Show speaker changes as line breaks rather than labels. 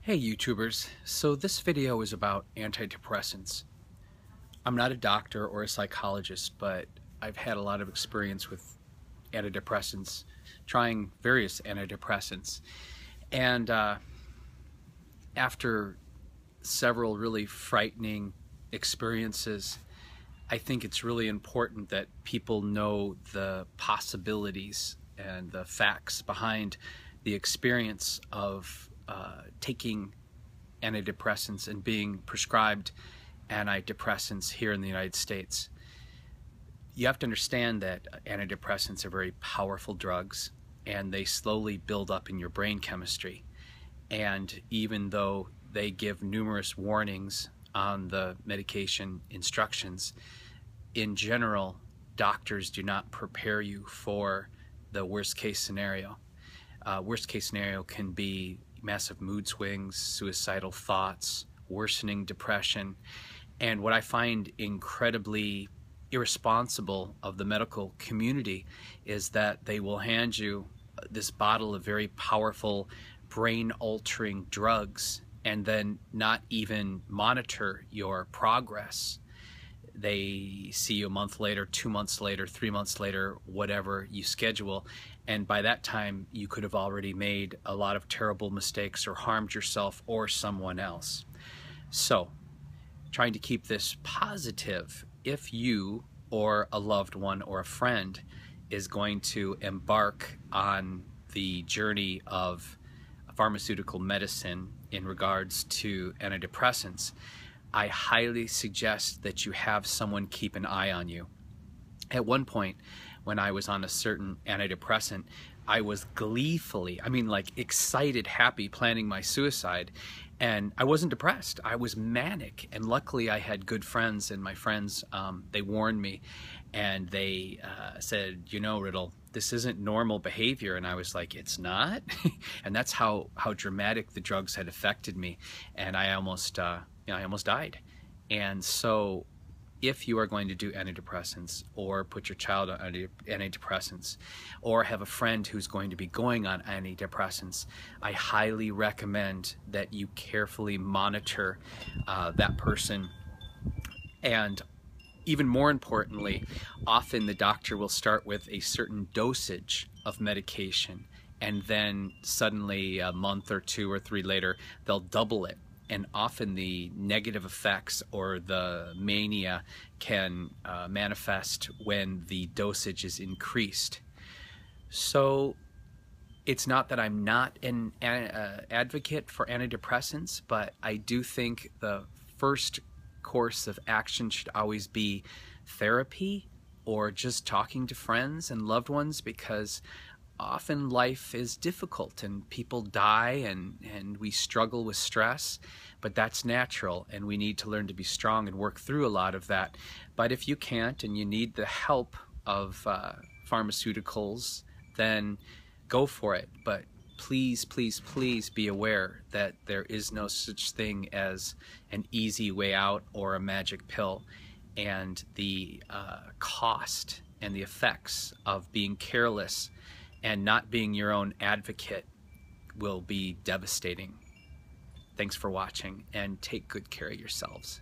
Hey YouTubers, so this video is about antidepressants. I'm not a doctor or a psychologist, but I've had a lot of experience with antidepressants, trying various antidepressants. And after several really frightening experiences, I think it's really important that people know the possibilities and the facts behind the experience of taking antidepressants and being prescribed antidepressants here in the United States. You have to understand that antidepressants are very powerful drugs, and they slowly build up in your brain chemistry. And even though they give numerous warnings on the medication instructions, in general, doctors do not prepare you for the worst case scenario. Worst case scenario can be massive mood swings, suicidal thoughts, worsening depression. And what I find incredibly irresponsible of the medical community is that they will hand you this bottle of very powerful brain-altering drugs and then not even monitor your progress. They see you a month later, 2 months later, 3 months later, whatever you schedule. And by that time, you could have already made a lot of terrible mistakes or harmed yourself or someone else. So, trying to keep this positive, if you or a loved one or a friend is going to embark on the journey of pharmaceutical medicine in regards to antidepressants, I highly suggest that you have someone keep an eye on you. At one point, when I was on a certain antidepressant, I was gleefully, excited, happy, planning my suicide. And I wasn't depressed. I was manic. And luckily, I had good friends, and my friends, they warned me. And they said, you know, Riddle, this isn't normal behavior. And I was like, it's not? And that's how dramatic the drugs had affected me. And I almost died. And so if you are going to do antidepressants or put your child on antidepressants or have a friend who's going to be going on antidepressants, I highly recommend that you carefully monitor that person. And even more importantly, often the doctor will start with a certain dosage of medication, and then suddenly a month or 2 or 3 later, they'll double it. And often the negative effects or the mania can manifest when the dosage is increased. So it's not that I'm not an advocate for antidepressants, but I do think the first course of action should always be therapy or just talking to friends and loved ones, because often life is difficult and people die and we struggle with stress, but that's natural, and we need to learn to be strong and work through a lot of that. But if you can't and you need the help of pharmaceuticals, then go for it. But please, please, please be aware that there is no such thing as an easy way out or a magic pill, and the cost and the effects of being careless and not being your own advocate will be devastating. Thanks for watching, and take good care of yourselves.